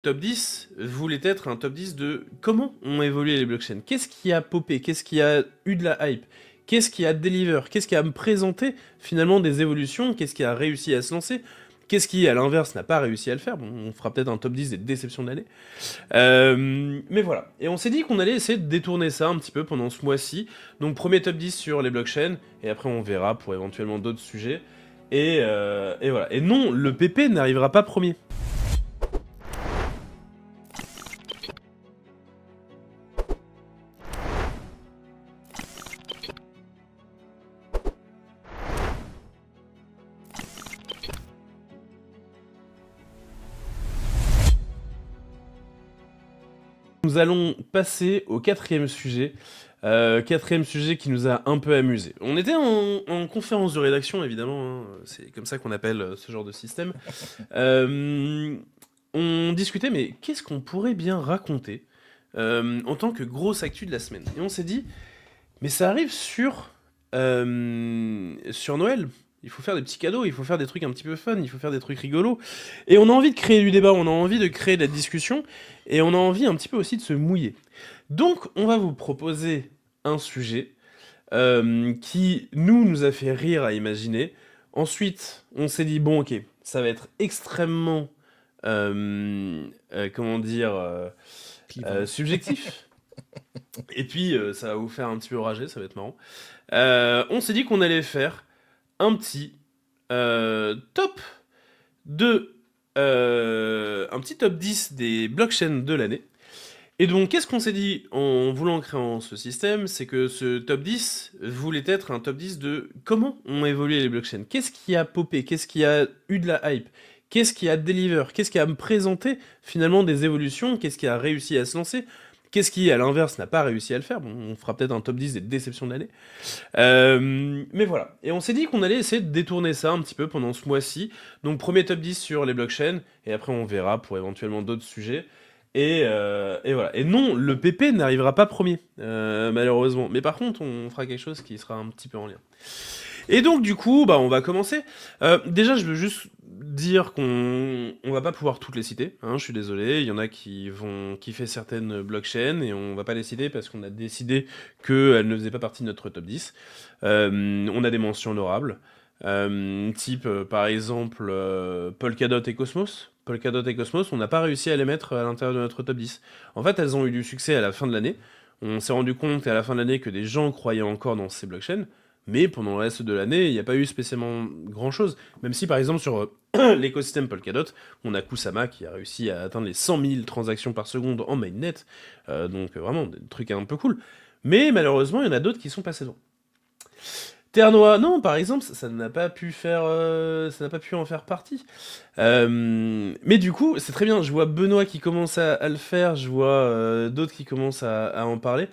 Top 10 voulait être un top 10 de comment ont évolué les blockchains. Qu'est-ce qui a popé? Qu'est-ce qui a eu de la hype? Qu'est-ce qui a deliver? Qu'est-ce qui a présenté finalement des évolutions? Qu'est-ce qui a réussi à se lancer? Qu'est-ce qui, à l'inverse, n'a pas réussi à le faire? Bon, on fera peut-être un top 10 des déceptions de l'année. Mais voilà. Et on s'est dit qu'on allait essayer de détourner ça un petit peu pendant ce mois-ci. Donc premier top 10 sur les blockchains, et après on verra pour éventuellement d'autres sujets. Et voilà. Et non, le PP n'arrivera pas premier. Nous allons passer au quatrième sujet. Quatrième sujet qui nous a un peu amusé. On était en conférence de rédaction, évidemment, hein, c'est comme ça qu'on appelle ce genre de système. On discutait, mais qu'est-ce qu'on pourrait bien raconter en tant que grosse actu de la semaine? Et on s'est dit, mais ça arrive sur Noël. Il faut faire des petits cadeaux, il faut faire des trucs un petit peu fun, il faut faire des trucs rigolos. Et on a envie de créer du débat, on a envie de créer de la discussion, et on a envie un petit peu aussi de se mouiller. Donc, on va vous proposer un sujet qui, nous a fait rire à imaginer. Ensuite, on s'est dit, bon, ok, ça va être extrêmement, comment dire, subjectif. Et puis, ça va vous faire un petit peu rager, ça va être marrant. On s'est dit qu'on allait faire un petit top de... un petit top 10 des blockchains de l'année. Et donc, qu'est-ce qu'on s'est dit en voulant créer ce système? C'est que ce top 10 voulait être un top 10 de comment ont évolué les blockchains. Qu'est-ce qui a popé? Qu'est-ce qui a eu de la hype? Qu'est-ce qui a deliver? Qu'est-ce qui a présenté finalement des évolutions? Qu'est-ce qui a réussi à se lancer? Qu'est-ce qui, à l'inverse, n'a pas réussi à le faire? Bon, on fera peut-être un top 10 des déceptions de l'année. Mais voilà. Et on s'est dit qu'on allait essayer de détourner ça un petit peu pendant ce mois-ci. Donc, premier top 10 sur les blockchains, et après on verra pour éventuellement d'autres sujets. Et voilà. Et non, le PP n'arrivera pas premier, malheureusement. Mais par contre, on fera quelque chose qui sera un petit peu en lien. Et donc, du coup, bah, on va commencer. Déjà, je veux juste dire qu'on va pas pouvoir toutes les citer, hein, je suis désolé. Il y en a qui vont kiffer certaines blockchains et on va pas les citer parce qu'on a décidé qu'elles ne faisaient pas partie de notre top 10. On a des mentions honorables. Type, par exemple, Polkadot et Cosmos. Polkadot et Cosmos, on n'a pas réussi à les mettre à l'intérieur de notre top 10. En fait, elles ont eu du succès à la fin de l'année. On s'est rendu compte à la fin de l'année que des gens croyaient encore dans ces blockchains, mais pendant le reste de l'année, il n'y a pas eu spécialement grand-chose. Même si, par exemple, sur l'écosystème Polkadot, on a Kusama qui a réussi à atteindre les 100 000 transactions par seconde en mainnet. Donc vraiment, des trucs un peu cool. Mais malheureusement, il y en a d'autres qui sont passés devant. Terre Noire, non, par exemple, ça n'a pas pu faire, ça n'a pas pu en faire partie. Mais du coup, c'est très bien. Je vois Benoît qui commence à le faire, je vois d'autres qui commencent à en parler.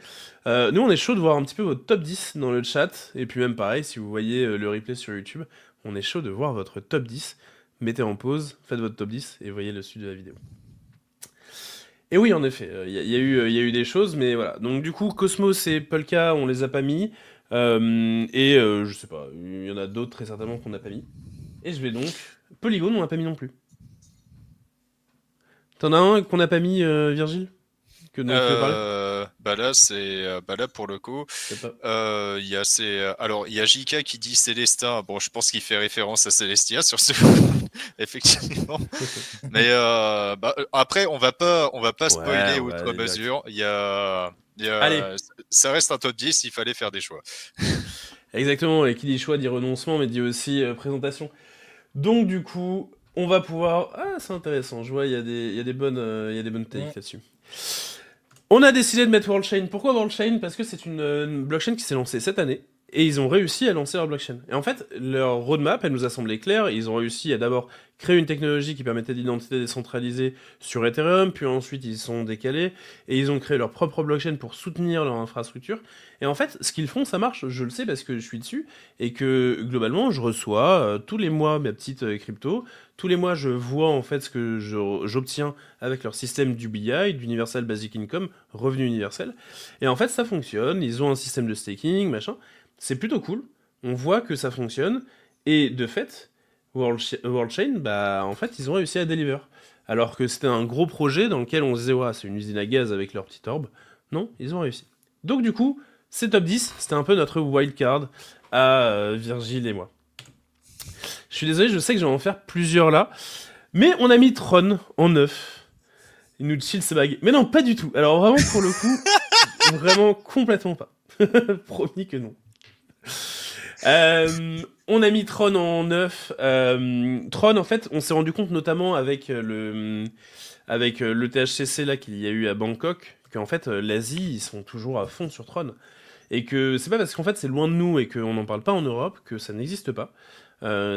Nous, on est chaud de voir un petit peu votre top 10 dans le chat. Et puis même pareil, si vous voyez le replay sur YouTube, on est chaud de voir votre top 10. Mettez en pause, faites votre top 10 et voyez le suite de la vidéo. Et oui, en effet, il y a eu des choses, mais voilà. Donc du coup, Cosmos et Polka, on les a pas mis. Je sais pas, il y en a d'autres très certainement qu'on n'a pas mis. Et je vais donc... Polygon, on n'a pas mis non plus. T'en as un qu'on n'a pas mis, Virgile? Que dont tu veux parler? Bah là c'est bah là pour le coup C'est pas... il y a alors il y a JK qui dit Célestin. Bon, je pense qu'il fait référence à Célestia sur ce effectivement. Mais après on va pas Ouais, spoiler on va outre aller direct. mesure. Allez, Ça reste un top 10, il fallait faire des choix. exactement, et qui dit choix dit renoncement, mais dit aussi présentation. Donc du coup, on va pouvoir... Ah, c'est intéressant, je vois, il y a il y a des bonnes takes Mm. là-dessus. On a décidé de mettre WorldChain. Pourquoi WorldChain? Parce que c'est une blockchain qui s'est lancée cette année. Et ils ont réussi à lancer leur blockchain. Et en fait, leur roadmap, elle nous a semblé claire. Ils ont réussi à d'abord créer une technologie qui permettait d'identité décentralisée sur Ethereum, puis ensuite ils sont décalés, et ils ont créé leur propre blockchain pour soutenir leur infrastructure. Et en fait, ce qu'ils font, ça marche, je le sais parce que je suis dessus, et que globalement, je reçois tous les mois ma petite crypto. Tous les mois, je vois en fait ce que j'obtiens avec leur système d'UBI, d'Universal Basic Income, revenu universel. Et en fait, ça fonctionne, ils ont un système de staking, machin. C'est plutôt cool. On voit que ça fonctionne. Et de fait, WorldChain, bah, en fait, ils ont réussi à deliver. alors que c'était un gros projet dans lequel on se disait, ouais, c'est une usine à gaz avec leur petite orbe. Non, ils ont réussi. Donc du coup, c'est top 10, c'était un peu notre wildcard à Virgile et moi. Je suis désolé, je sais que je vais en faire plusieurs là, mais on a mis Tron en 9. Il nous chill ses bagues. Mais non, pas du tout. Alors vraiment, pour le coup, vraiment complètement pas. Promis que non. On a mis Tron en 9. Tron, en fait, on s'est rendu compte notamment avec le THCC là qu'il y a eu à Bangkok, qu'en fait, l'Asie, ils sont toujours à fond sur Tron. Et que c'est pas parce qu'en fait c'est loin de nous et qu'on n'en parle pas en Europe que ça n'existe pas.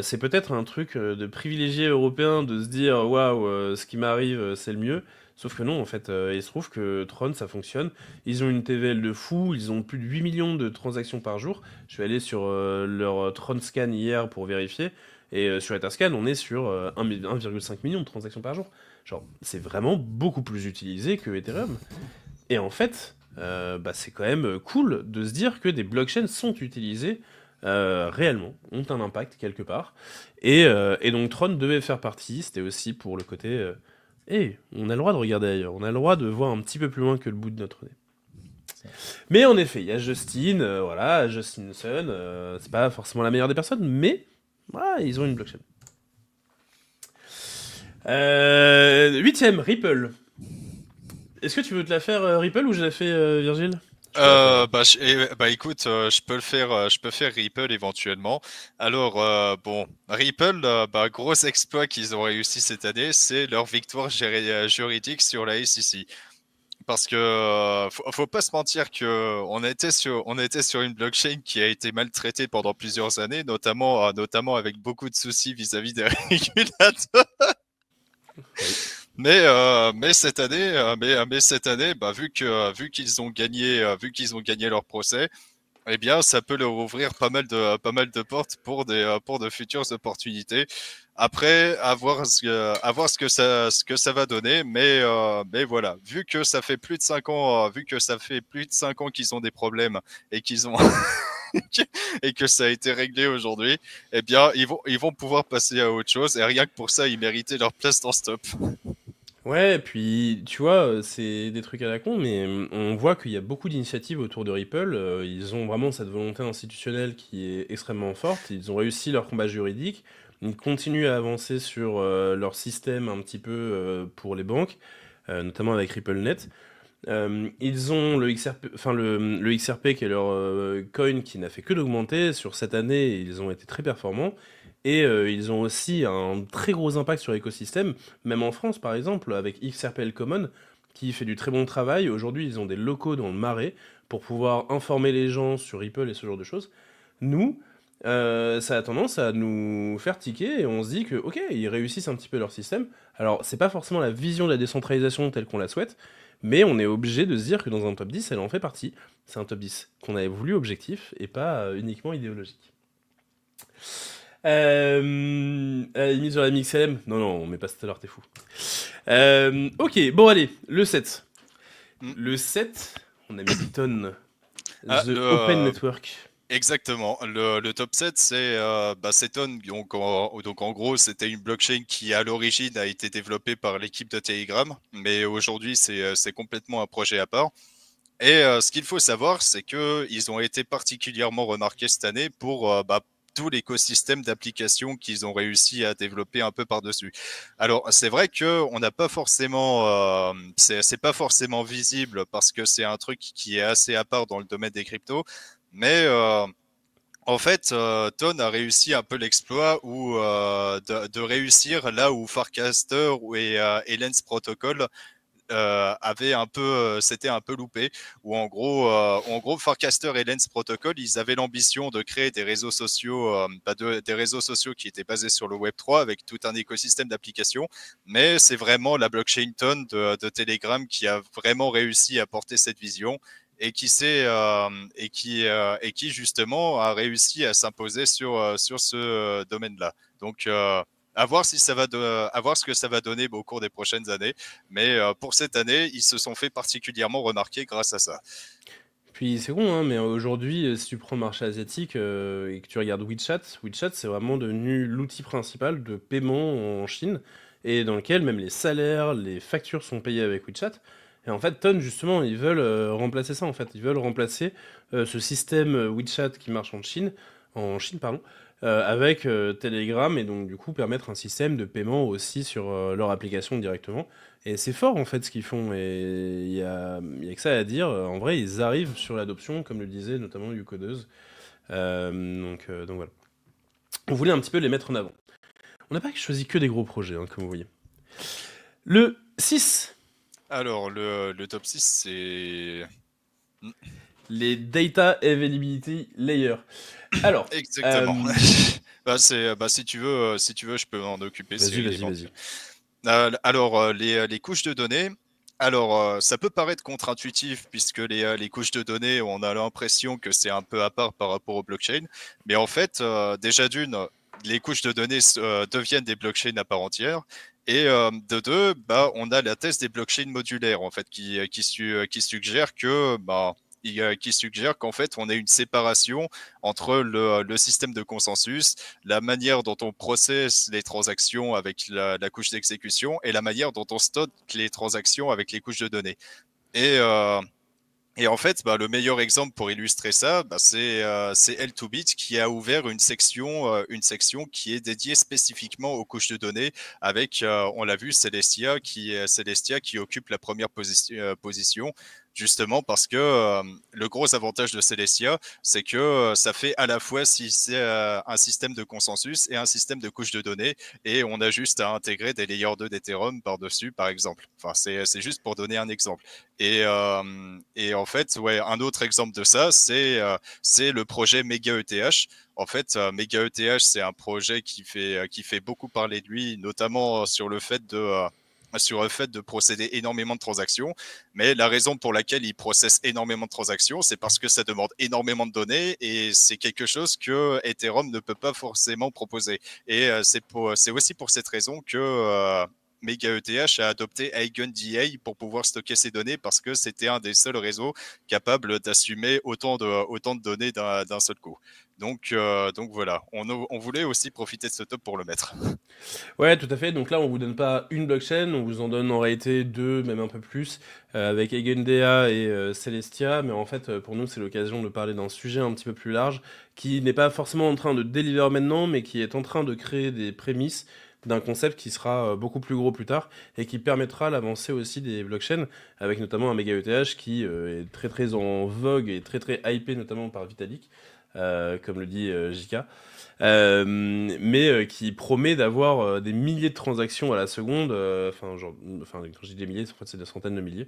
C'est peut-être un truc de privilégié européen de se dire waouh, ce qui m'arrive c'est le mieux. Sauf que non, en fait, il se trouve que Tron ça fonctionne. Ils ont une TVL de fou, ils ont plus de 8 millions de transactions par jour. Je suis allé sur leur Tron Scan hier pour vérifier. Et sur Etherscan, on est sur 1,5 million de transactions par jour. Genre, c'est vraiment beaucoup plus utilisé que Ethereum. Et en fait, bah, c'est quand même cool de se dire que des blockchains sont utilisées réellement, ont un impact quelque part. Et donc Tron devait faire partie, c'était aussi pour le côté on a le droit de regarder ailleurs, on a le droit de voir un petit peu plus loin que le bout de notre nez. Mais en effet, il y a Justin, voilà, Justin Sun, c'est pas forcément la meilleure des personnes, mais voilà, ils ont une blockchain. Huitième, Ripple. Est-ce que tu veux te la faire Ripple ou je la fais Virgile? Écoute, je peux faire Ripple éventuellement. Alors, bon, Ripple, gros exploit qu'ils ont réussi cette année, c'est leur victoire juridique sur la SEC. Parce que faut pas se mentir que on était sur une blockchain qui a été maltraitée pendant plusieurs années, notamment avec beaucoup de soucis vis-à-vis des régulateurs. Mais cette année, vu qu'ils ont gagné leur procès, eh bien, ça peut leur ouvrir pas mal de portes pour de futures opportunités. Après, à voir ce que ça va donner, mais voilà, vu que ça fait plus de 5 ans qu'ils ont des problèmes et qu'ils ont et que ça a été réglé aujourd'hui, eh bien, ils vont pouvoir passer à autre chose et rien que pour ça, ils méritaient leur place dans Stop. Ouais, et puis tu vois, c'est des trucs à la con, mais on voit qu'il y a beaucoup d'initiatives autour de Ripple. Ils ont vraiment cette volonté institutionnelle qui est extrêmement forte. Ils ont réussi leur combat juridique. Ils continuent à avancer sur leur système un petit peu pour les banques, notamment avec RippleNet. Ils ont le XRP, enfin le XRP qui est leur coin qui n'a fait que d'augmenter. Sur cette année, ils ont été très performants. Et ils ont aussi un très gros impact sur l'écosystème, même en France par exemple, avec XRPL Common, qui fait du très bon travail. Aujourd'hui, ils ont des locaux dans le Marais pour pouvoir informer les gens sur Ripple et ce genre de choses. Nous, ça a tendance à nous faire tiquer et on se dit que, ok, ils réussissent un petit peu leur système. Alors, c'est pas forcément la vision de la décentralisation telle qu'on la souhaite, mais on est obligé de se dire que dans un top 10, elle en fait partie. C'est un top 10 qu'on avait voulu objectif et pas uniquement idéologique. À la limite sur la MixLM. Non, non, on met pas Stellar, t'es fou. Ok, bon, allez, le 7. Mm. Le 7, on a mis Ton, Ah, The Open Network. Exactement. Le top 7, c'est Ton. Donc en gros, c'était une blockchain qui, à l'origine, a été développée par l'équipe de Telegram. Mais aujourd'hui, c'est complètement un projet à part. Et ce qu'il faut savoir, c'est qu'ils ont été particulièrement remarqués cette année pour tout l'écosystème d'applications qu'ils ont réussi à développer un peu par-dessus. Alors, c'est vrai que on n'a pas forcément, c'est pas forcément visible parce que c'est un truc qui est assez à part dans le domaine des cryptos, mais en fait, Ton a réussi un peu l'exploit de réussir là où Farcaster et Lens Protocol avait un peu, c'était un peu loupé. Où en gros, Farcaster et Lens Protocol, ils avaient l'ambition de créer des réseaux sociaux, des réseaux sociaux qui étaient basés sur le Web 3 avec tout un écosystème d'applications. Mais c'est vraiment la blockchain Ton de Telegram qui a vraiment réussi à porter cette vision et et qui justement a réussi à s'imposer sur ce domaine-là. Donc à voir à voir ce que ça va donner au cours des prochaines années. Mais pour cette année, ils se sont fait particulièrement remarquer grâce à ça. Puis c'est con, hein, mais aujourd'hui, si tu prends le marché asiatique et que tu regardes WeChat, WeChat c'est vraiment devenu l'outil principal de paiement en Chine. et dans lequel même les salaires, les factures sont payées avec WeChat. Et en fait, Ton, justement, ils veulent remplacer ça, en fait. Ils veulent remplacer ce système WeChat qui marche en Chine, pardon, avec Telegram, et donc du coup permettre un système de paiement aussi sur leur application directement. Et c'est fort, en fait, ce qu'ils font, et il y a que ça à dire. En vrai, ils arrivent sur l'adoption, comme le disait notamment Ucodeuse. Donc voilà. On voulait un petit peu les mettre en avant. On n'a pas choisi que des gros projets, hein, comme vous voyez. Le 6, Alors, le top 6, c'est... les Data Availability Layer. Alors, Exactement. Si tu veux, je peux m'en occuper. vas-y. Alors, les couches de données. Alors, ça peut paraître contre-intuitif puisque les couches de données, on a l'impression que c'est un peu à part par rapport aux blockchains. Mais en fait, déjà d'une, les couches de données deviennent des blockchains à part entière. Et de deux, on a la thèse des blockchains modulaires en fait qui suggère que qui suggère qu'en fait on a une séparation entre le système de consensus, la manière dont on processe les transactions avec la couche d'exécution et la manière dont on stocke les transactions avec les couches de données. Et, euh, et en fait, le meilleur exemple pour illustrer ça, c'est L2Bit qui a ouvert une section qui est dédiée spécifiquement aux couches de données avec, on l'a vu, Celestia qui occupe la première position, justement parce que le gros avantage de Celestia, c'est que ça fait à la fois un système de consensus et un système de couches de données, et on a juste à intégrer des layers 2 d'Ethereum par-dessus, par exemple. Enfin, c'est juste pour donner un exemple. Et en fait, ouais, un autre exemple de ça, c'est le projet Mega ETH. En fait, Mega ETH, c'est un projet qui fait beaucoup parler de lui, notamment sur le fait de procéder énormément de transactions. Mais la raison pour laquelle il processe énormément de transactions, c'est parce que ça demande énormément de données et c'est quelque chose que Ethereum ne peut pas forcément proposer. Et c'est aussi pour cette raison que Mega ETH a adopté EigenDA pour pouvoir stocker ces données parce que c'était un des seuls réseaux capables d'assumer autant de données d'un seul coup. Donc voilà, on voulait aussi profiter de ce top pour le mettre. Ouais, tout à fait. Donc là, on vous donne pas une blockchain, on vous en donne en réalité deux, même un peu plus, avec EigenDA et Celestia. Mais en fait, pour nous, c'est l'occasion de parler d'un sujet un petit peu plus large, qui n'est pas forcément en train de deliver maintenant, mais qui est en train de créer des prémices d'un concept qui sera beaucoup plus gros plus tard et qui permettra l'avancée aussi des blockchains, avec notamment un méga ETH qui est très très en vogue et très très hypé, notamment par Vitalik, comme le dit JK. Mais qui promet d'avoir des milliers de transactions à la seconde, enfin quand je dis des milliers, en fait c'est des centaines de milliers,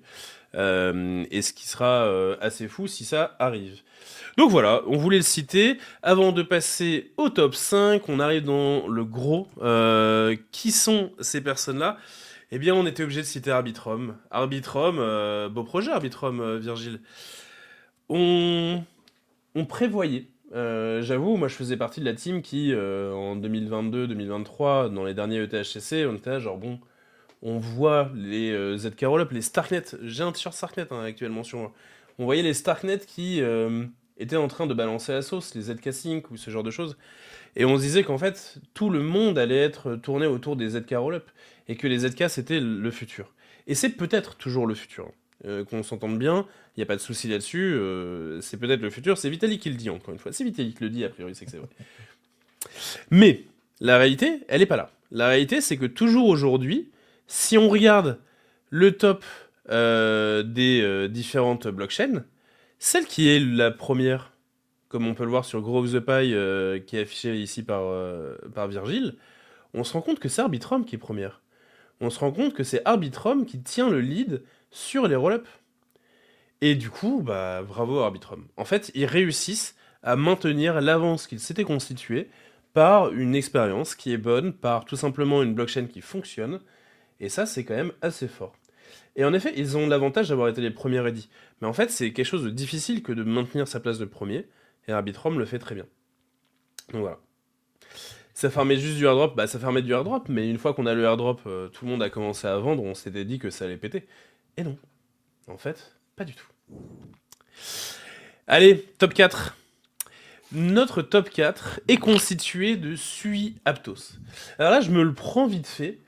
et ce qui sera assez fou si ça arrive. Donc voilà, on voulait le citer. Avant de passer au top 5, on arrive dans le gros. Qui sont ces personnes-là? Eh bien, on était obligé de citer Arbitrum. Arbitrum, beau projet Arbitrum, Virgile. On, on prévoyait. J'avoue, moi je faisais partie de la team qui, en 2022-2023, dans les derniers ETHCC, on était là, genre bon, on voit les ZK Rollup, les Starknet. J'ai un t-shirt Starknet hein, actuellement sur moi. On voyait les Starknet qui étaient en train de balancer la sauce, les ZK Sync ou ce genre de choses. Et on se disait qu'en fait, tout le monde allait être tourné autour des ZK Rollup et que les ZK c'était le futur. Et c'est peut-être toujours le futur. Qu'on s'entende bien, il n'y a pas de souci là-dessus, c'est peut-être le futur, c'est Vitalik qui le dit encore une fois. Si Vitalik le dit, a priori c'est que c'est vrai. Mais la réalité, elle n'est pas là. La réalité, c'est que toujours aujourd'hui, si on regarde le top des différentes blockchains, celle qui est la première, comme on peut le voir sur Grove the Pie, qui est affiché ici par Virgile, on se rend compte que c'est Arbitrum qui est première. On se rend compte que c'est Arbitrum qui tient le lead sur les roll-ups. Et du coup, bah, bravo Arbitrum. En fait, ils réussissent à maintenir l'avance qu'ils s'étaient constituée par une expérience qui est bonne, par tout simplement une blockchain qui fonctionne, et ça, c'est quand même assez fort. Et en effet, ils ont l'avantage d'avoir été les premiers ready. Mais en fait, c'est quelque chose de difficile que de maintenir sa place de premier, et Arbitrum le fait très bien. Donc voilà. Ça fermait juste du airdrop, bah ça fermait du airdrop, mais une fois qu'on a le airdrop, tout le monde a commencé à vendre, on s'était dit que ça allait péter. Et non. En fait, pas du tout. Allez, top 4. Notre top 4 est constitué de Sui Aptos. Alors là, je me le prends vite fait.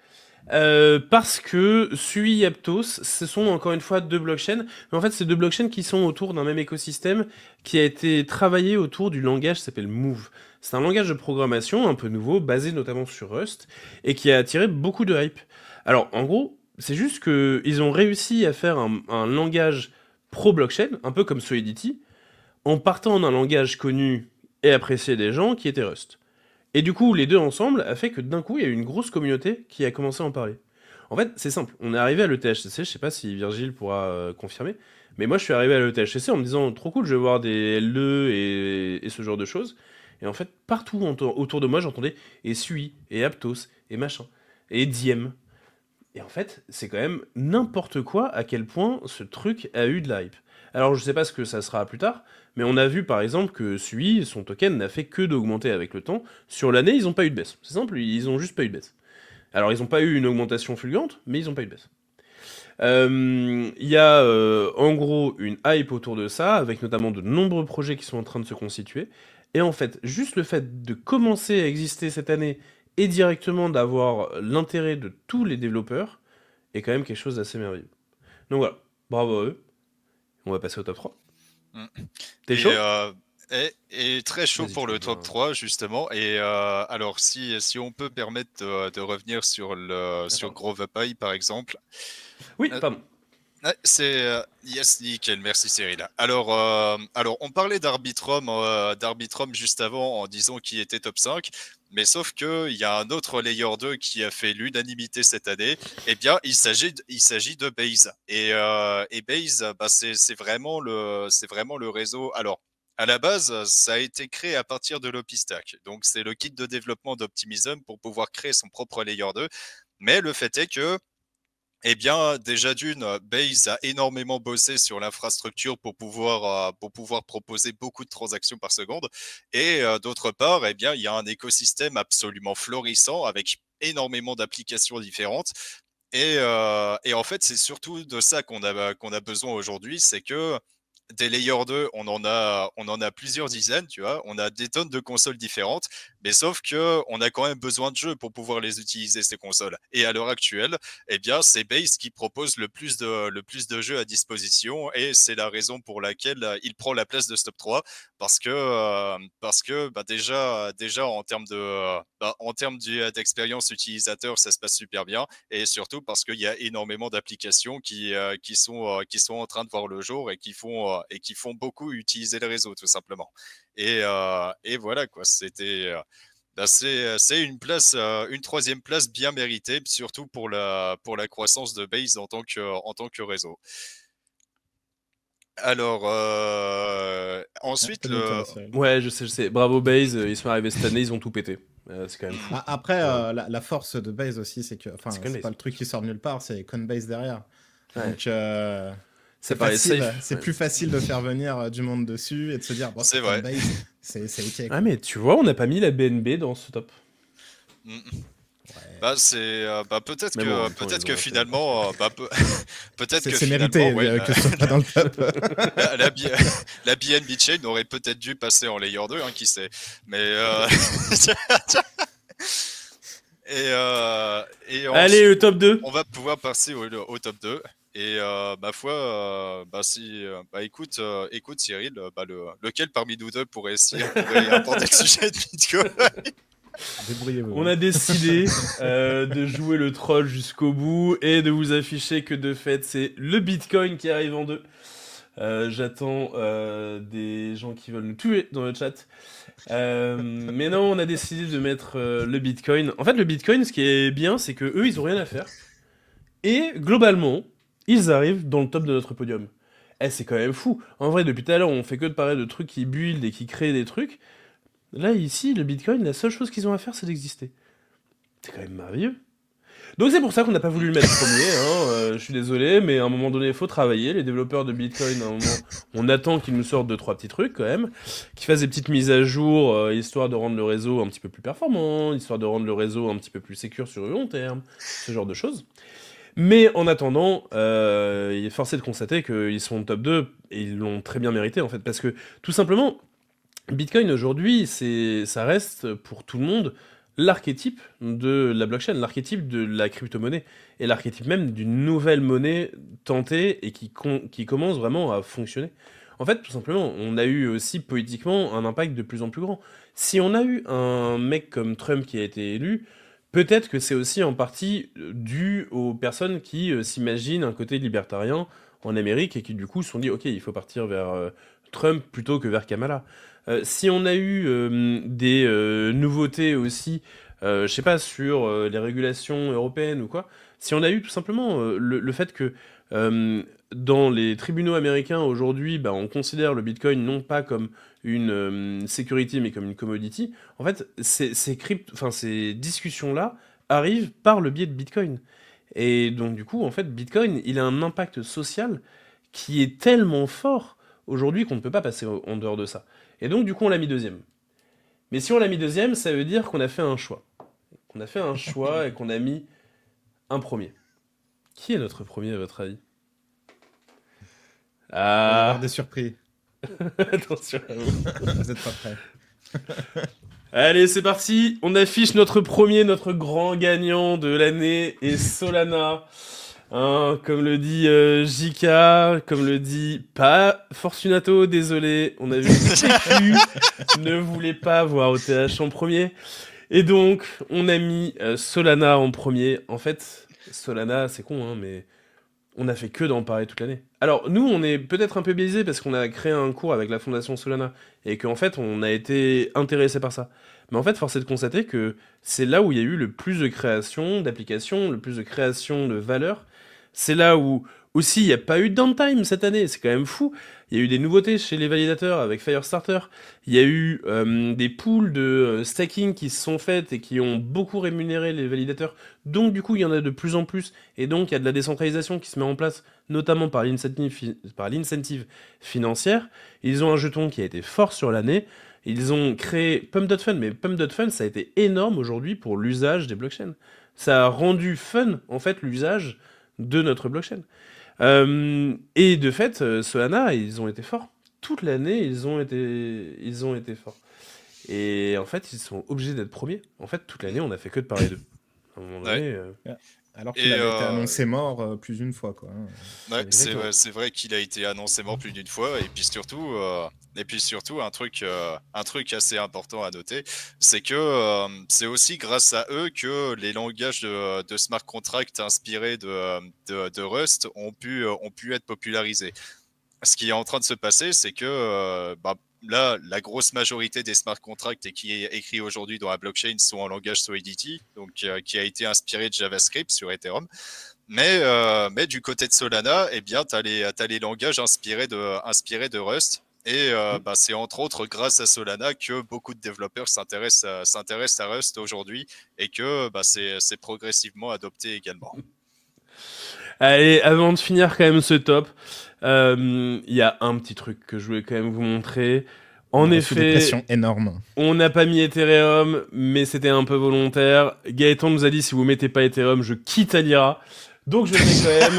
Parce que Sui et Aptos, ce sont encore une fois deux blockchains, mais en fait c'est deux blockchains qui sont autour d'un même écosystème qui a été travaillé autour du langage qui s'appelle Move. C'est un langage de programmation un peu nouveau, basé notamment sur Rust, et qui a attiré beaucoup de hype. Alors en gros, c'est juste que ils ont réussi à faire un langage pro-blockchain, un peu comme Solidity, en partant d'un langage connu et apprécié des gens qui était Rust. Et du coup, les deux ensemble a fait que d'un coup, il y a eu une grosse communauté qui a commencé à en parler. En fait, c'est simple. On est arrivé à l'ETHCC, je sais pas si Virgile pourra confirmer, mais moi je suis arrivé à l'ETHCC en me disant trop cool, je vais voir des LE et ce genre de choses. Et en fait, partout autour de moi, j'entendais et Sui, et Aptos, et machin, et Diem. Et en fait, c'est quand même n'importe quoi à quel point ce truc a eu de la hype. Alors, je sais pas ce que ça sera plus tard, mais on a vu par exemple que Sui, son token n'a fait que d'augmenter avec le temps. Sur l'année, ils n'ont pas eu de baisse. C'est simple, ils ont juste pas eu de baisse. Alors, ils n'ont pas eu une augmentation fulgurante, mais ils n'ont pas eu de baisse. Il y a en gros une hype autour de ça, avec notamment de nombreux projets qui sont en train de se constituer. Et en fait, juste le fait de commencer à exister cette année et directement d'avoir l'intérêt de tous les développeurs est quand même quelque chose d'assez merveilleux. Donc voilà, bravo à eux. On va passer au top 3. Mm. T'es chaud et très chaud Vas-y, pour le top dis-moi. 3 justement. Et alors si on peut permettre de revenir sur Ah, sur pardon. GrovePy par exemple. Oui, Euh, pardon. Ouais, c'est yes, nickel, merci Cyril. Alors on parlait d'Arbitrum juste avant en disant qu'il était top 5, mais sauf que il y a un autre layer 2 qui a fait l'unanimité cette année. Eh bien, il s'agit de Base et Base, bah, c'est vraiment le réseau. Alors à la base, ça a été créé à partir de l'OpiStack, donc c'est le kit de développement d'Optimism pour pouvoir créer son propre layer 2. Mais le fait est que eh bien, déjà d'une, Base a énormément bossé sur l'infrastructure pour pouvoir proposer beaucoup de transactions par seconde. Et d'autre part, eh bien, il y a un écosystème absolument florissant avec énormément d'applications différentes. Et en fait, c'est surtout de ça qu'on a besoin aujourd'hui, c'est que des layers 2, on en a plusieurs dizaines, tu vois. On a des tonnes de consoles différentes, mais sauf que on a quand même besoin de jeux pour pouvoir les utiliser, ces consoles. Et à l'heure actuelle, eh bien, c'est Base qui propose le plus de jeux à disposition, et c'est la raison pour laquelle il prend la place de Stop 3, parce que bah, déjà en termes d'expérience utilisateur, ça se passe super bien, et surtout parce qu'il y a énormément d'applications qui sont en train de voir le jour et qui font beaucoup utiliser le réseau, tout simplement. Et voilà, quoi. C'est une place, une troisième place bien méritée, surtout pour la croissance de Base en tant que réseau. Alors, Ah, ensuite, t'as dit toi, Cyril. Ouais, je sais, je sais. Bravo Base, ils sont arrivés cette année, ils ont tout pété. C'est quand même fou. Après, Ouais. la force de Base aussi, c'est que, enfin, C'est c'est pas Coinbase. le truc qui sort de nulle part, c'est Coinbase derrière. Ouais. Donc, Ça c'est paraît facile, safe. c'est Ouais. plus facile de faire venir du monde dessus et de se dire, bon, c'est c'est vrai. Coinbase, c'est ok, Ah quoi. mais tu vois, on n'a pas mis la BNB dans ce top. Mm. Ouais. Bah, bah, Mais bon, en même temps, peut-être ils que auraient fait n'importe finalement, peut-être que C'est finalement, mérité ouais, que ce soit pas dans le top. la, la, B- la BNB Chain aurait peut-être dû passer en layer 2, hein, qui sait. Mais et Allez, le ensuite, top 2. on va pouvoir passer au top 2. Et ma foi, écoute Cyril, lequel parmi nous deux pourrait apporter le sujet de Bitcoin? Débrouillez-vous. On a décidé de jouer le troll jusqu'au bout et de vous afficher que de fait c'est le Bitcoin qui arrive en 2. J'attends des gens qui veulent nous tuer dans le chat. Mais non, on a décidé de mettre le Bitcoin. En fait, le Bitcoin, ce qui est bien, c'est que eux, ils ont rien à faire. Et globalement, ils arrivent dans le top de notre podium. Eh, c'est quand même fou. En vrai, depuis tout à l'heure, on fait que de parler de trucs qui build et qui créent des trucs. Là, ici, le Bitcoin, la seule chose qu'ils ont à faire, c'est d'exister. C'est quand même merveilleux. Donc c'est pour ça qu'on n'a pas voulu le mettre premier, hein. Je suis désolé, mais à un moment donné, il faut travailler. Les développeurs de Bitcoin, à un moment, on attend qu'ils nous sortent 2-3 petits trucs quand même, qu'ils fassent des petites mises à jour, histoire de rendre le réseau un petit peu plus performant, histoire de rendre le réseau un petit peu plus sécure sur le long terme, ce genre de choses. Mais en attendant, il est forcé de constater qu'ils sont top 2 et ils l'ont très bien mérité en fait, parce que tout simplement, Bitcoin aujourd'hui, ça reste pour tout le monde l'archétype de la blockchain, l'archétype de la crypto-monnaie, et l'archétype même d'une nouvelle monnaie tentée et qui commence vraiment à fonctionner. En fait, tout simplement, on a eu aussi politiquement un impact de plus en plus grand. Si on a eu un mec comme Trump qui a été élu, peut-être que c'est aussi en partie dû aux personnes qui s'imaginent un côté libertarien en Amérique et qui du coup se sont dit ok, il faut partir vers Trump plutôt que vers Kamala. Si on a eu des nouveautés aussi, je sais pas, sur les régulations européennes ou quoi, si on a eu tout simplement le fait que dans les tribunaux américains aujourd'hui, bah, on considère le Bitcoin non pas comme une security mais comme une commodity, en fait, ces discussions-là arrivent par le biais de Bitcoin. Et donc du coup, en fait, Bitcoin, il a un impact social qui est tellement fort aujourd'hui qu'on ne peut pas passer en dehors de ça. Et donc du coup, on l'a mis deuxième. Mais si on l'a mis deuxième, ça veut dire qu'on a fait un choix. Qu'on a fait un choix et qu'on a mis un premier. Qui est notre premier à votre avis? On va avoir Ah, des surprises. attention à vous. Vous êtes pas prêts. Allez, c'est parti. On affiche notre premier, notre grand gagnant de l'année et Solana. Hein, comme le dit JK, comme le dit pas Fortunato, désolé, on a vu que TQ ne voulait pas voir OTH en premier. Et donc, on a mis Solana en premier. En fait, Solana, c'est con, hein, mais on a fait que d'en parler toute l'année. Alors, nous, on est peut-être un peu biaisés parce qu'on a créé un cours avec la fondation Solana et qu'en fait, on a été intéressé par ça. Mais en fait, force est de constater que c'est là où il y a eu le plus de création d'applications, le plus de création de valeur. C'est là où aussi il n'y a pas eu de downtime cette année, c'est quand même fou. Il y a eu des nouveautés chez les validateurs avec Firestarter. Il y a eu des pools de stacking qui se sont faites et qui ont beaucoup rémunéré les validateurs. Donc du coup, il y en a de plus en plus. Et donc, il y a de la décentralisation qui se met en place, notamment par l'incentive financière. Ils ont un jeton qui a été fort sur l'année. Ils ont créé Pump.Fun, mais Pump.Fun, ça a été énorme aujourd'hui pour l'usage des blockchains. Ça a rendu fun, en fait, l'usage de notre blockchain. Et de fait, Solana, ils ont été forts. Toute l'année, ils ont été forts. Et en fait, ils sont obligés d'être premiers. En fait, toute l'année, on a fait que de parler d'eux. À un moment donné, Alors qu'il Et, avait été annoncé mort plus d'une fois, quoi. Ouais, Exactement. c'est vrai qu'il a été annoncé mort plus d'une fois, et puis surtout un truc assez important à noter, c'est que c'est aussi grâce à eux que les langages de smart contract inspirés de Rust ont pu être popularisés. Ce qui est en train de se passer, c'est que là, la grosse majorité des smart contracts et qui est écrit aujourd'hui dans la blockchain sont en langage Solidity, donc qui a été inspiré de JavaScript sur Ethereum. Mais du côté de Solana, eh bien, tu as les langages inspirés de Rust. Et c'est entre autres grâce à Solana que beaucoup de développeurs s'intéressent à Rust aujourd'hui et que c'est progressivement adopté également. Allez, avant de finir quand même ce top, il y a un petit truc que je voulais quand même vous montrer. En On a reçu des effet, pressions énormes. on n'a pas mis Ethereum, mais c'était un peu volontaire. Gaëtan nous a dit si vous mettez pas Ethereum, je quitte Alira. Donc je le mets quand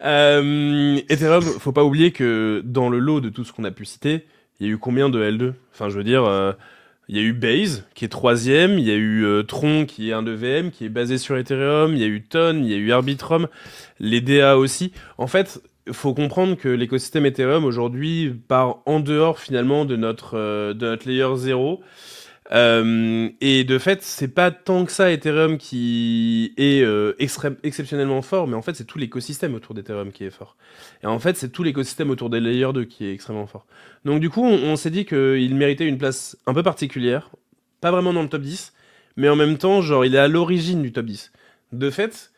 même. Ethereum, faut pas oublier que dans le lot de tout ce qu'on a pu citer, il y a eu combien de L2? Enfin, je veux dire, il y a eu Base qui est troisième, il y a eu Tron qui est un de VM qui est basé sur Ethereum, il y a eu Ton, il y a eu Arbitrum, les DA aussi. En fait, faut comprendre que l'écosystème Ethereum aujourd'hui part en dehors finalement de notre layer 0. Et de fait, c'est pas tant que ça Ethereum qui est exceptionnellement fort, mais en fait, c'est tout l'écosystème autour d'Ethereum qui est fort. Et en fait, c'est tout l'écosystème autour des layers 2 qui est extrêmement fort. Donc du coup, on s'est dit qu'il méritait une place un peu particulière, pas vraiment dans le top 10, mais en même temps, genre, il est à l'origine du top 10. De fait,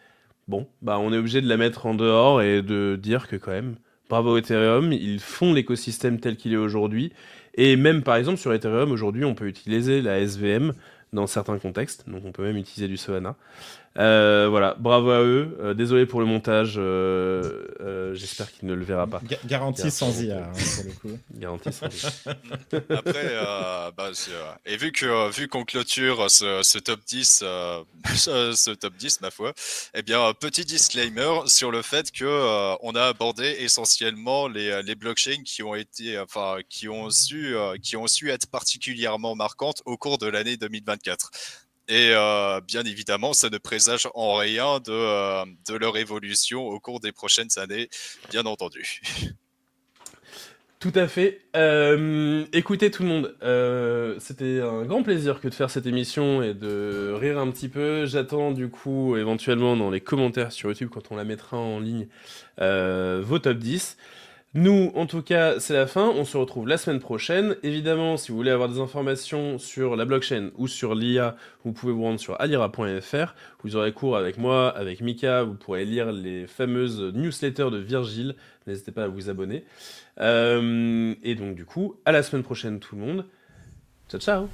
bon, bah, on est obligé de la mettre en dehors et de dire que quand même, bravo Ethereum, ils font l'écosystème tel qu'il est aujourd'hui. Et même par exemple sur Ethereum, aujourd'hui, on peut utiliser la SVM dans certains contextes, donc on peut même utiliser du Solana. Voilà, bravo à eux. Désolé pour le montage. J'espère qu'il ne le verra pas. Garantie sans IA, hein, pour le coup. Garantie sans IA. Après, et vu qu'on clôture ce top 10, ce top 10, ma foi, eh bien, petit disclaimer sur le fait que on a abordé essentiellement les blockchains qui ont su être particulièrement marquantes au cours de l'année 2024. Et bien évidemment, ça ne présage en rien de leur évolution au cours des prochaines années, bien entendu. Tout à fait. Écoutez tout le monde, c'était un grand plaisir que de faire cette émission et de rire un petit peu. J'attends du coup éventuellement dans les commentaires sur YouTube quand on la mettra en ligne vos top 10. Nous, en tout cas, c'est la fin. On se retrouve la semaine prochaine. Évidemment, si vous voulez avoir des informations sur la blockchain ou sur l'IA, vous pouvez vous rendre sur alira.fr. Vous aurez cours avec moi, avec Mika. Vous pourrez lire les fameuses newsletters de Virgile. N'hésitez pas à vous abonner. Et donc, du coup, à la semaine prochaine, tout le monde. Ciao, ciao!